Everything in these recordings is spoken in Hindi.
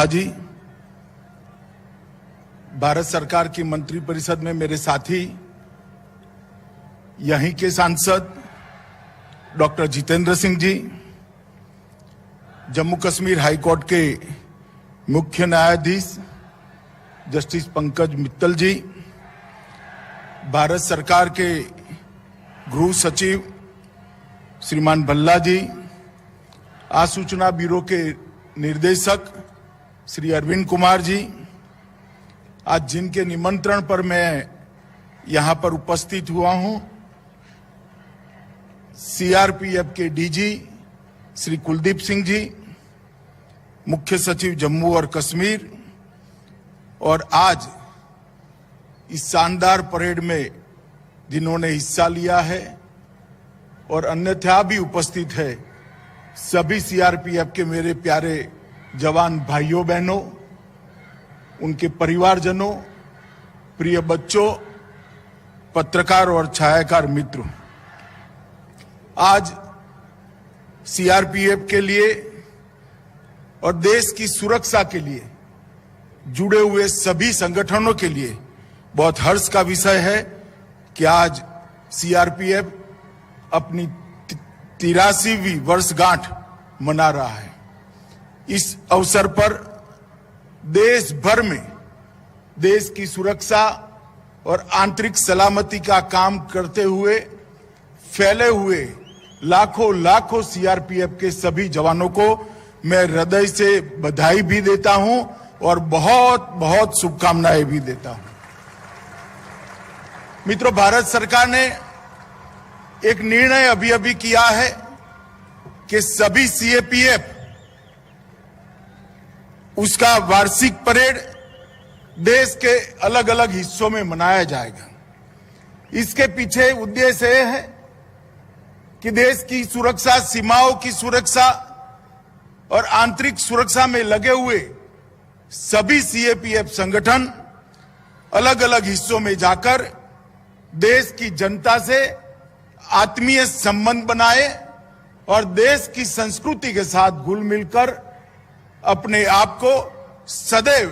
जी, भारत सरकार की मंत्रिपरिषद में मेरे साथी यहीं के सांसद doctor Jitendra Singh ji, Jammu Kashmir high court के मुख्य न्यायाधीश जस्टिस पंकज मित्तल जी, भारत सरकार के गृह सचिव श्रीमान भल्ला जी, आसूचना ब्यूरो के निर्देशक श्री अरविंद कुमार जी, आज जिनके निमंत्रण पर मैं यहां पर उपस्थित हुआ हूं, सीआरपीएफ के डीजी श्री कुलदीप सिंह जी, मुख्य सचिव जम्मू और कश्मीर, और आज इस शानदार परेड में जिन्होंने हिस्सा लिया है और अन्यथा भी उपस्थित है, सभी सीआरपीएफ के मेरे प्यारे जवान भाइयों बहनों, उनके परिवारजनों, प्रिय बच्चों, पत्रकार और छायाकार मित्रों, आज सीआरपीएफ के लिए और देश की सुरक्षा के लिए जुड़े हुए सभी संगठनों के लिए बहुत हर्ष का विषय है कि आज सीआरपीएफ अपनी 83वीं वर्षगांठ मना रहा है। इस अवसर पर देश भर में देश की सुरक्षा और आंतरिक सलामती का काम करते हुए फैले हुए लाखों सीआरपीएफ के सभी जवानों को मैं हृदय से बधाई भी देता हूं और बहुत शुभकामनाएं भी देता हूं। मित्रों, भारत सरकार ने एक निर्णय अभी किया है कि सभी सीएपीएफ उसका वार्षिक परेड देश के अलग अलग हिस्सों में मनाया जाएगा। इसके पीछे उद्देश्य यह है कि देश की सुरक्षा, सीमाओं की सुरक्षा और आंतरिक सुरक्षा में लगे हुए सभी सीएपीएफ संगठन अलग अलग हिस्सों में जाकर देश की जनता से आत्मीय संबंध बनाए और देश की संस्कृति के साथ घुल मिलकर अपने आप को सदैव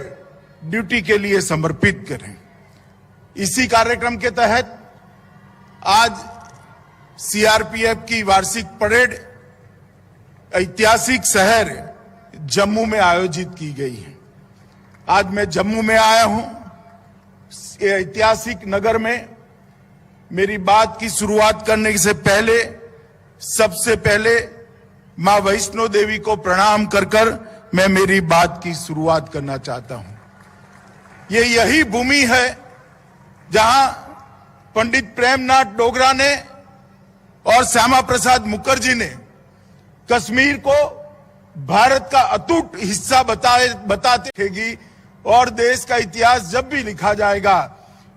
ड्यूटी के लिए समर्पित करें। इसी कार्यक्रम के तहत आज सीआरपीएफ की वार्षिक परेड ऐतिहासिक शहर जम्मू में आयोजित की गई है। आज मैं जम्मू में आया हूं। ये ऐतिहासिक नगर में मेरी बात की शुरुआत करने से पहले सबसे पहले मां वैष्णो देवी को प्रणाम कर मैं मेरी बात की शुरुआत करना चाहता हूं। ये यही भूमि है जहां पंडित प्रेमनाथ डोगरा ने और श्यामा प्रसाद मुखर्जी ने कश्मीर को भारत का अटूट हिस्सा बताते रहेगी और देश का इतिहास जब भी लिखा जाएगा,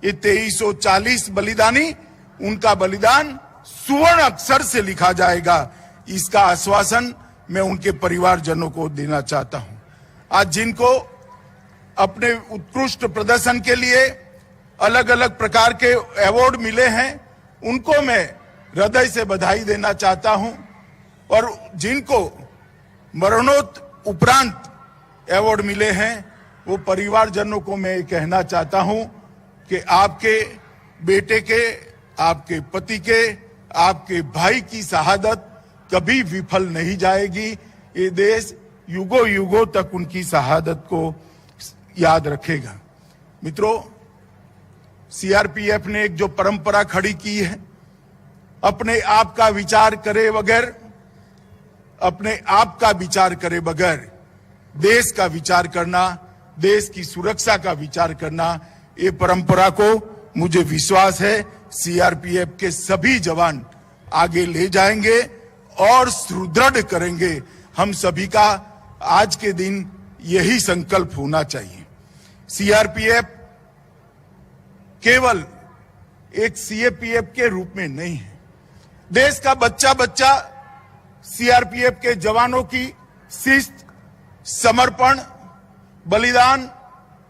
ये 2340 बलिदानी, उनका बलिदान सुवर्ण अक्षर से लिखा जाएगा। इसका आश्वासन मैं उनके परिवारजनों को देना चाहता हूं। आज जिनको अपने उत्कृष्ट प्रदर्शन के लिए अलग अलग प्रकार के अवार्ड मिले हैं, उनको मैं हृदय से बधाई देना चाहता हूं और जिनको मरणोत्तर उपरांत अवार्ड मिले हैं, वो परिवारजनों को मैं कहना चाहता हूं कि आपके बेटे के, आपके पति के, आपके भाई की शहादत कभी विफल नहीं जाएगी। ये देश युगों तक उनकी शहादत को याद रखेगा। मित्रों, सीआरपीएफ ने एक जो परंपरा खड़ी की है, अपने आप का विचार करे बगैर देश का विचार करना, देश की सुरक्षा का विचार करना, ये परंपरा को मुझे विश्वास है सीआरपीएफ के सभी जवान आगे ले जाएंगे और सुदृढ़ करेंगे। हम सभी का आज के दिन यही संकल्प होना चाहिए। सीआरपीएफ केवल एक सीएपीएफ के रूप में नहीं है। देश का बच्चा सीआरपीएफ के जवानों की शिस्त, समर्पण, बलिदान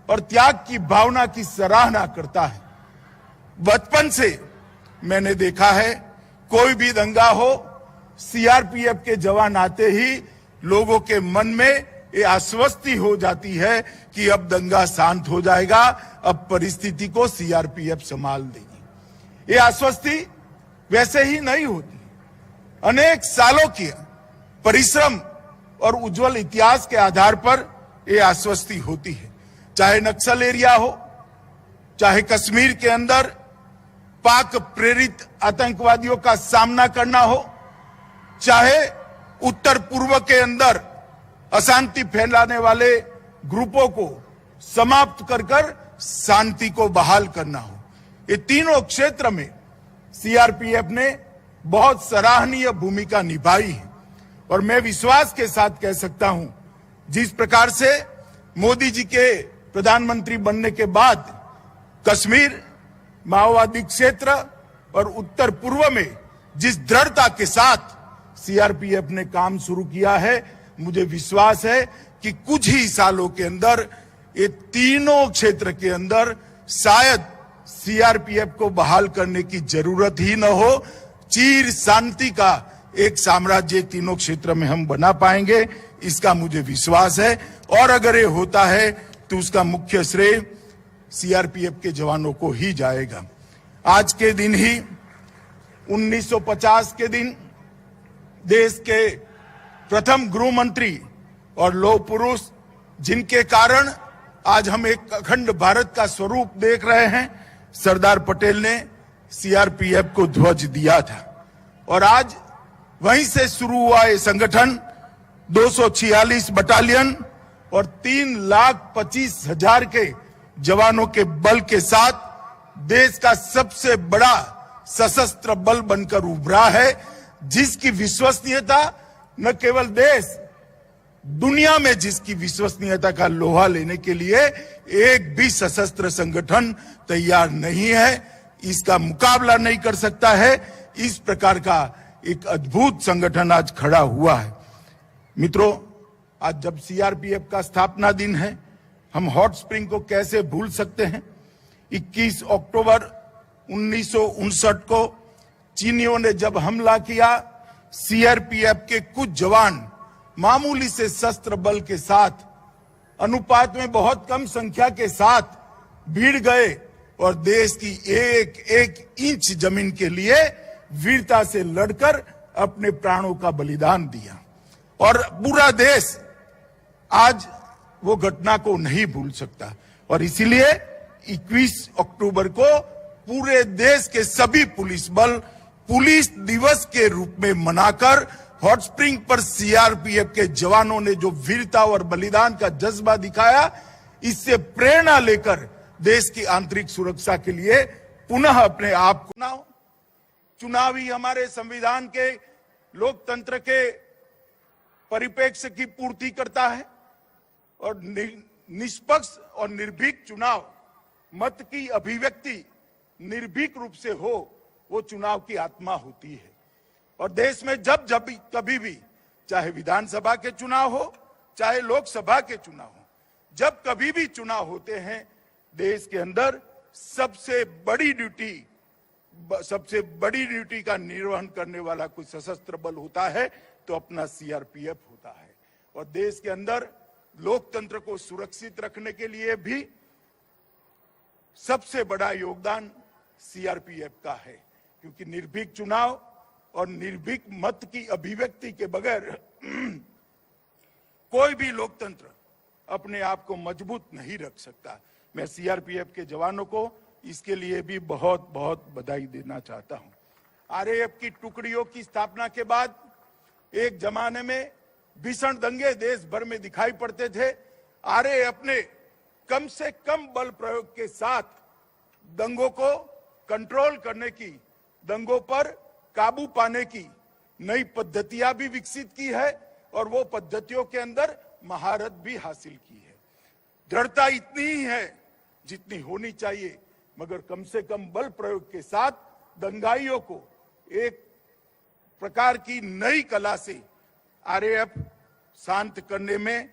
और त्याग की भावना की सराहना करता है। बचपन से मैंने देखा है, कोई भी दंगा हो, सीआरपीएफ के जवान आते ही लोगों के मन में ये आश्वस्ति हो जाती है कि अब दंगा शांत हो जाएगा, अब परिस्थिति को सीआरपीएफ संभाल देगी। ये आश्वस्ति वैसे ही नहीं होती, अनेक सालों की परिश्रम और उज्जवल इतिहास के आधार पर ये आश्वस्ति होती है। चाहे नक्सल एरिया हो, चाहे कश्मीर के अंदर पाक प्रेरित आतंकवादियों का सामना करना हो, चाहे उत्तर पूर्व के अंदर अशांति फैलाने वाले ग्रुपों को समाप्त कर शांति को बहाल करना हो, ये तीनों क्षेत्र में सीआरपीएफ ने बहुत सराहनीय भूमिका निभाई है। और मैं विश्वास के साथ कह सकता हूं, जिस प्रकार से मोदी जी के प्रधानमंत्री बनने के बाद कश्मीर, माओवादी क्षेत्र और उत्तर पूर्व में जिस दृढ़ता के साथ सीआरपीएफ ने काम शुरू किया है, मुझे विश्वास है कि कुछ ही सालों के अंदर ये तीनों क्षेत्र के अंदर शायद सीआरपीएफ को बहाल करने की जरूरत ही न हो। चिर शांति का एक साम्राज्य तीनों क्षेत्र में हम बना पाएंगे, इसका मुझे विश्वास है। और अगर ये होता है तो उसका मुख्य श्रेय सीआरपीएफ के जवानों को ही जाएगा। आज के दिन ही 1950 के दिन देश के प्रथम गृह मंत्री और लौह पुरुष, जिनके कारण आज हम एक अखंड भारत का स्वरूप देख रहे हैं, सरदार पटेल ने सीआरपीएफ को ध्वज दिया था। और आज वहीं से शुरू हुआ ये संगठन 246 बटालियन और 3,25,000 के जवानों के बल के साथ देश का सबसे बड़ा सशस्त्र बल बनकर उभरा है, जिसकी विश्वसनीयता न केवल देश, दुनिया में जिसकी विश्वसनीयता का लोहा लेने के लिए एक भी सशस्त्र संगठन तैयार नहीं है, इसका मुकाबला नहीं कर सकता है। इस प्रकार का एक अद्भुत संगठन आज खड़ा हुआ है। मित्रों, आज जब सीआरपीएफ का स्थापना दिन है, हम हॉट स्प्रिंग को कैसे भूल सकते हैं। 21 अक्टूबर 1959 को चीनियों ने जब हमला किया, सीआरपीएफ के कुछ जवान मामूली से शस्त्र बल के साथ अनुपात में बहुत कम संख्या के साथ भीड़ गए और देश की एक एक इंच जमीन के लिए वीरता से लड़कर अपने प्राणों का बलिदान दिया। और पूरा देश आज वो घटना को नहीं भूल सकता। और इसीलिए 21 अक्टूबर को पूरे देश के सभी पुलिस बल पुलिस दिवस के रूप में मनाकर हॉट स्प्रिंग पर सीआरपीएफ के जवानों ने जो वीरता और बलिदान का जज्बा दिखाया, इससे प्रेरणा लेकर देश की आंतरिक सुरक्षा के लिए पुनः अपने आप को चुनाव ही हमारे संविधान के लोकतंत्र के परिप्रेक्ष्य की पूर्ति करता है। और निष्पक्ष और निर्भीक चुनाव, मत की अभिव्यक्ति निर्भीक रूप से हो, वो चुनाव की आत्मा होती है। और देश में जब कभी भी, चाहे विधानसभा के चुनाव हो, चाहे लोकसभा के चुनाव हो, जब कभी भी चुनाव होते हैं, देश के अंदर सबसे बड़ी ड्यूटी का निर्वहन करने वाला कोई सशस्त्र बल होता है तो अपना सीआरपीएफ होता है। और देश के अंदर लोकतंत्र को सुरक्षित रखने के लिए भी सबसे बड़ा योगदान सीआरपीएफ का है, क्योंकि निर्भीक चुनाव और निर्भीक मत की अभिव्यक्ति के बगैर कोई भी लोकतंत्र अपने आप को मजबूत नहीं रख सकता। मैं सीआरपीएफ के जवानों को इसके लिए भी बहुत बहुत बधाई देना चाहता हूं। आरएएफ की टुकड़ियों की स्थापना के बाद एक जमाने में भीषण दंगे देश भर में दिखाई पड़ते थे। आरएएफ ने कम से कम बल प्रयोग के साथ दंगों को कंट्रोल करने की, दंगों पर काबू पाने की नई पद्धतियां भी विकसित की है और वो पद्धतियों के अंदर महारत भी हासिल की है। दृढ़ता इतनी ही है जितनी होनी चाहिए, मगर कम से कम बल प्रयोग के साथ दंगाइयों को एक प्रकार की नई कला से आरएएफ शांत करने में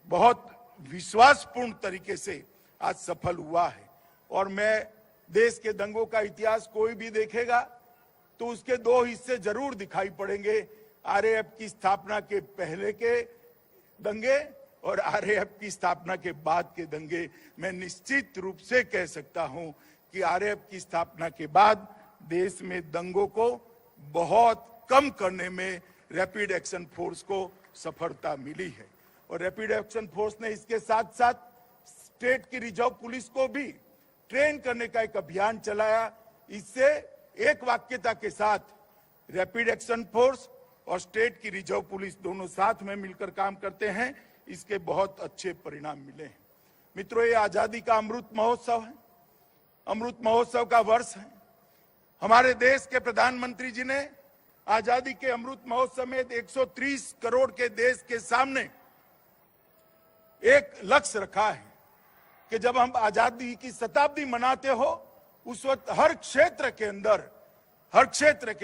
बहुत विश्वासपूर्ण तरीके से आज सफल हुआ है। और मैं देश के दंगों का इतिहास कोई भी देखेगा तो उसके दो हिस्से जरूर दिखाई पड़ेंगे। आरएएफ की स्थापना के पहले के दंगे और आरएएफ की स्थापना के बाद के दंगे, मैं निश्चित रूप से कह सकता हूं कि आरएएफ की स्थापना के बाद देश में दंगों को बहुत कम करने में रैपिड एक्शन फोर्स को सफलता मिली है। और रैपिड एक्शन फोर्स ने इसके साथ साथ स्टेट की रिजर्व पुलिस को भी ट्रेन करने का एक अभियान चलाया। इससे एक वाक्यता के साथ रैपिड एक्शन फोर्स और स्टेट की रिजर्व पुलिस दोनों साथ में मिलकर काम करते हैं, इसके बहुत अच्छे परिणाम मिले हैं। मित्रों, ये आजादी का अमृत महोत्सव है, अमृत महोत्सव का वर्ष है। हमारे देश के प्रधानमंत्री जी ने आजादी के अमृत महोत्सव में 130 करोड़ के देश के सामने एक लक्ष्य रखा है कि जब हम आजादी की शताब्दी मनाते हो उस वक्त हर क्षेत्र के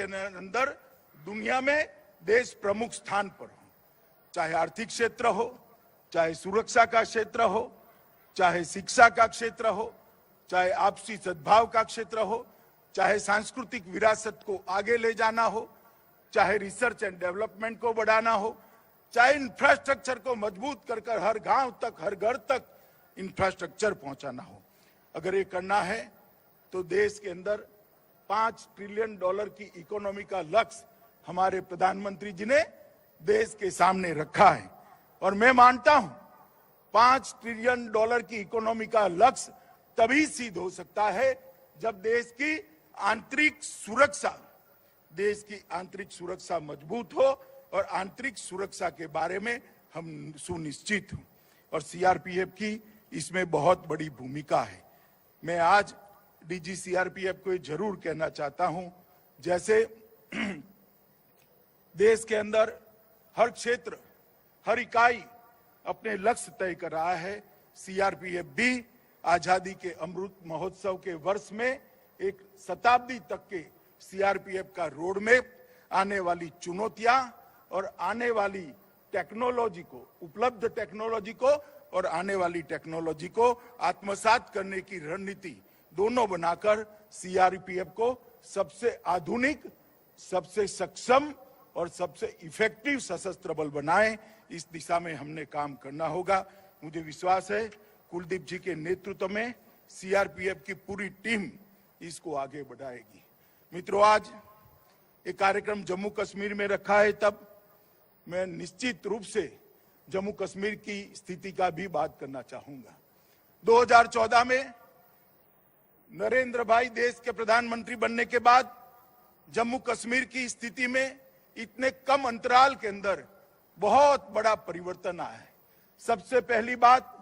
अंदर दुनिया में देश प्रमुख स्थान पर हो, चाहे आर्थिक क्षेत्र हो, चाहे सुरक्षा का क्षेत्र हो, चाहे शिक्षा का क्षेत्र हो, चाहे आपसी सद्भाव का क्षेत्र हो, चाहे सांस्कृतिक विरासत को आगे ले जाना हो, चाहे रिसर्च एंड डेवलपमेंट को बढ़ाना हो, चाहे इंफ्रास्ट्रक्चर को मजबूत कर हर गांव तक, हर घर तक इंफ्रास्ट्रक्चर पहुंचाना हो। अगर ये करना है तो देश के अंदर $5 ट्रिलियन की इकोनॉमी का लक्ष्य हमारे प्रधानमंत्री जी ने देश के सामने रखा है। और मैं मानता हूं $5 ट्रिलियन की इकोनॉमी का लक्ष्य तभी सिद्ध हो सकता है जब देश की आंतरिक सुरक्षा मजबूत हो और आंतरिक सुरक्षा के बारे में हम सुनिश्चित हों। और सीआरपीएफ की इसमें बहुत बड़ी भूमिका है। मैं आज डीजी सीआरपीएफ को जरूर कहना चाहता हूं, जैसे देश के अंदर हर क्षेत्र, हर इकाई अपने लक्ष्य तय कर रहा है, सीआरपीएफ भी आजादी के अमृत महोत्सव के वर्ष में एक शताब्दी तक के सीआरपीएफ का रोड मैप, आने वाली चुनौतियां और आने वाली टेक्नोलॉजी को, उपलब्ध टेक्नोलॉजी को और आने वाली टेक्नोलॉजी को आत्मसात करने की रणनीति दोनों बनाकर सीआरपीएफ को सबसे आधुनिक, सबसे सक्षम और सबसे इफेक्टिव सशस्त्र बल बनाएं। इस दिशा में हमने काम करना होगा। मुझे विश्वास है कुलदीप जी के नेतृत्व में सीआरपीएफ की पूरी टीम इसको आगे बढ़ाएगी। मित्रों, आज एक कार्यक्रम जम्मू कश्मीर में रखा है, तब मैं निश्चित रूप से जम्मू कश्मीर की स्थिति का भी बात करना चाहूंगा। 2014 में नरेंद्र भाई देश के प्रधानमंत्री बनने के बाद जम्मू कश्मीर की स्थिति में इतने कम अंतराल के अंदर बहुत बड़ा परिवर्तन आया है। सबसे पहली बात,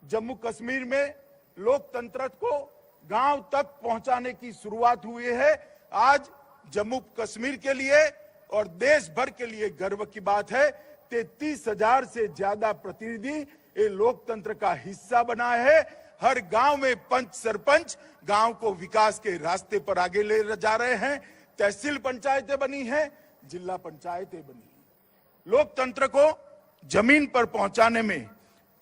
जम्मू कश्मीर में लोकतंत्र को गांव तक पहुंचाने की शुरुआत हुई है। आज जम्मू कश्मीर के लिए और देश भर के लिए गर्व की बात है, 33,000 से ज्यादा प्रतिनिधि ये लोकतंत्र का हिस्सा बना है। हर गांव में पंच सरपंच गांव को विकास के रास्ते पर आगे ले जा रहे हैं। तहसील पंचायतें बनी हैं, जिला पंचायतें बनी हैं। लोकतंत्र को जमीन पर पहुंचाने में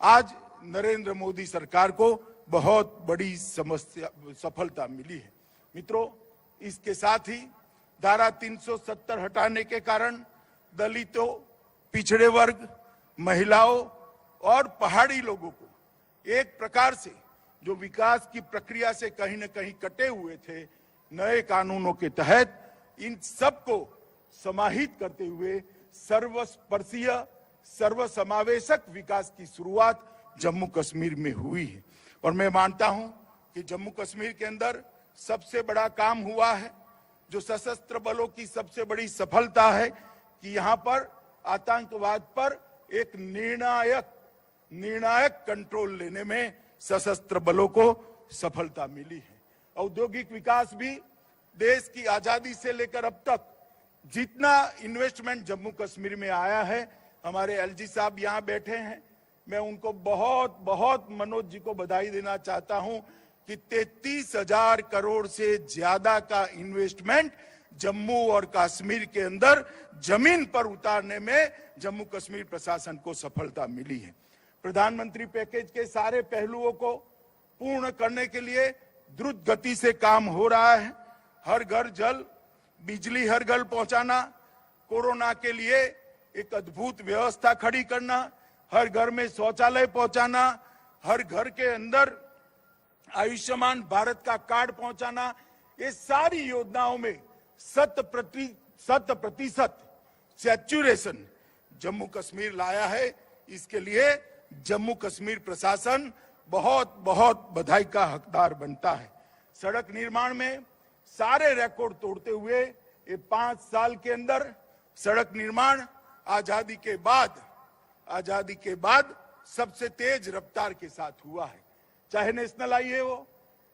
आज नरेंद्र मोदी सरकार को बहुत बड़ी सफलता मिली है। मित्रों, इसके साथ ही धारा 370 हटाने के कारण दलितों, पिछड़े वर्ग, महिलाओं और पहाड़ी लोगों को एक प्रकार से जो विकास की प्रक्रिया से कहीं न कहीं कटे हुए थे, नए कानूनों के तहत इन सबको समाहित करते हुए सर्वस्पर्शीय, सर्वसमावेशक विकास की शुरुआत जम्मू कश्मीर में हुई है। और मैं मानता हूं कि जम्मू कश्मीर के अंदर सबसे बड़ा काम हुआ है, जो सशस्त्र बलों की सबसे बड़ी सफलता है कि यहां पर आतंकवाद पर एक निर्णायक कंट्रोल लेने में सशस्त्र बलों को सफलता मिली है। औद्योगिक विकास भी देश की आजादी से लेकर अब तक जितना इन्वेस्टमेंट जम्मू कश्मीर में आया है, हमारे एलजी साहब यहां बैठे हैं, मैं उनको बहुत बहुत मनोज जी को बधाई देना चाहता हूं कि 33,000 करोड़ से ज्यादा का इन्वेस्टमेंट जम्मू और कश्मीर के अंदर जमीन पर उतारने में जम्मू कश्मीर प्रशासन को सफलता मिली है। प्रधानमंत्री पैकेज के सारे पहलुओं को पूर्ण करने के लिए द्रुत गति से काम हो रहा है। हर घर जल, बिजली हर घर पहुंचाना, कोरोना के लिए एक अद्भुत व्यवस्था खड़ी करना, हर घर में शौचालय पहुंचाना, हर घर के अंदर आयुष्मान भारत का कार्ड पहुंचाना, ये सारी योजनाओं में 100% सैचुरेशन जम्मू कश्मीर लाया है। इसके लिए जम्मू कश्मीर प्रशासन बहुत बहुत बधाई का हकदार बनता है। सड़क निर्माण में सारे रिकॉर्ड तोड़ते हुए ये 5 साल के अंदर सड़क निर्माण आजादी के बाद सबसे तेज रफ्तार के साथ हुआ है। चाहे नेशनल हाईवे हो,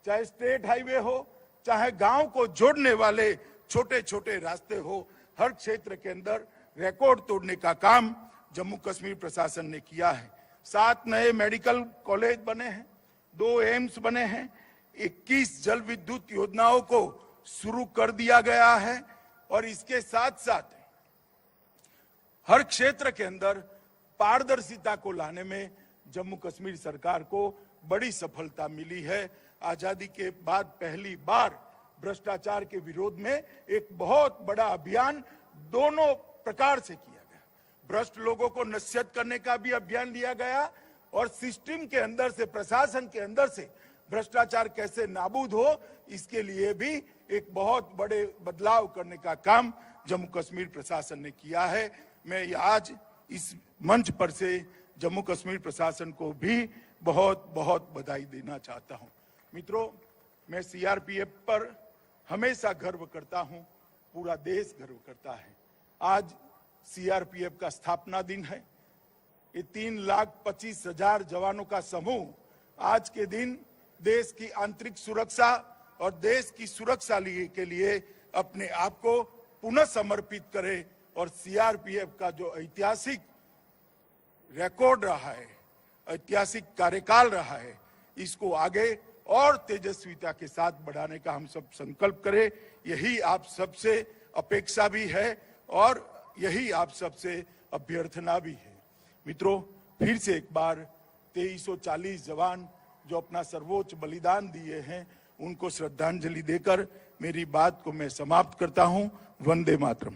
चाहे स्टेट हाईवे हो, चाहे गांव को जोड़ने वाले छोटे छोटे रास्ते हो, हर क्षेत्र के अंदर रिकॉर्ड तोड़ने का काम जम्मू कश्मीर प्रशासन ने किया है। 7 नए मेडिकल कॉलेज बने हैं, 2 एम्स बने हैं, 21 जल विद्युत योजनाओं को शुरू कर दिया गया है और इसके साथ साथ हर क्षेत्र के अंदर पारदर्शिता को लाने में जम्मू कश्मीर सरकार को बड़ी सफलता मिली है। आजादी के बाद पहली बार भ्रष्टाचार के विरोध में एक बहुत बड़ा अभियान दोनों प्रकार से किया गया। भ्रष्ट लोगों को नसीहत करने का भी अभियान लिया गया और सिस्टम के अंदर से, प्रशासन के अंदर से भ्रष्टाचार कैसे नाबूद हो, इसके लिए भी एक बहुत बड़े बदलाव करने का काम जम्मू कश्मीर प्रशासन ने किया है। मैं आज इस मंच पर से जम्मू कश्मीर प्रशासन को भी बहुत बहुत बधाई देना चाहता हूं। मित्रों, मैं सीआरपीएफ पर हमेशा गर्व करता हूं, पूरा देश गर्व करता है। आज सीआरपीएफ का स्थापना दिन है। ये 3,25,000 जवानों का समूह आज के दिन देश की आंतरिक सुरक्षा और देश की सुरक्षा के लिए अपने आप को पुनः समर्पित करे और सीआरपीएफ का जो ऐतिहासिक रिकॉर्ड रहा है, ऐतिहासिक कार्यकाल रहा है, इसको आगे और तेजस्विता के साथ बढ़ाने का हम सब संकल्प करें। यही आप सबसे अपेक्षा भी है और यही आप सबसे अभ्यर्थना भी है। मित्रों, फिर से एक बार 2340 जवान जो अपना सर्वोच्च बलिदान दिए हैं, उनको श्रद्धांजलि देकर मेरी बात को मैं समाप्त करता हूं। वंदे मातरम।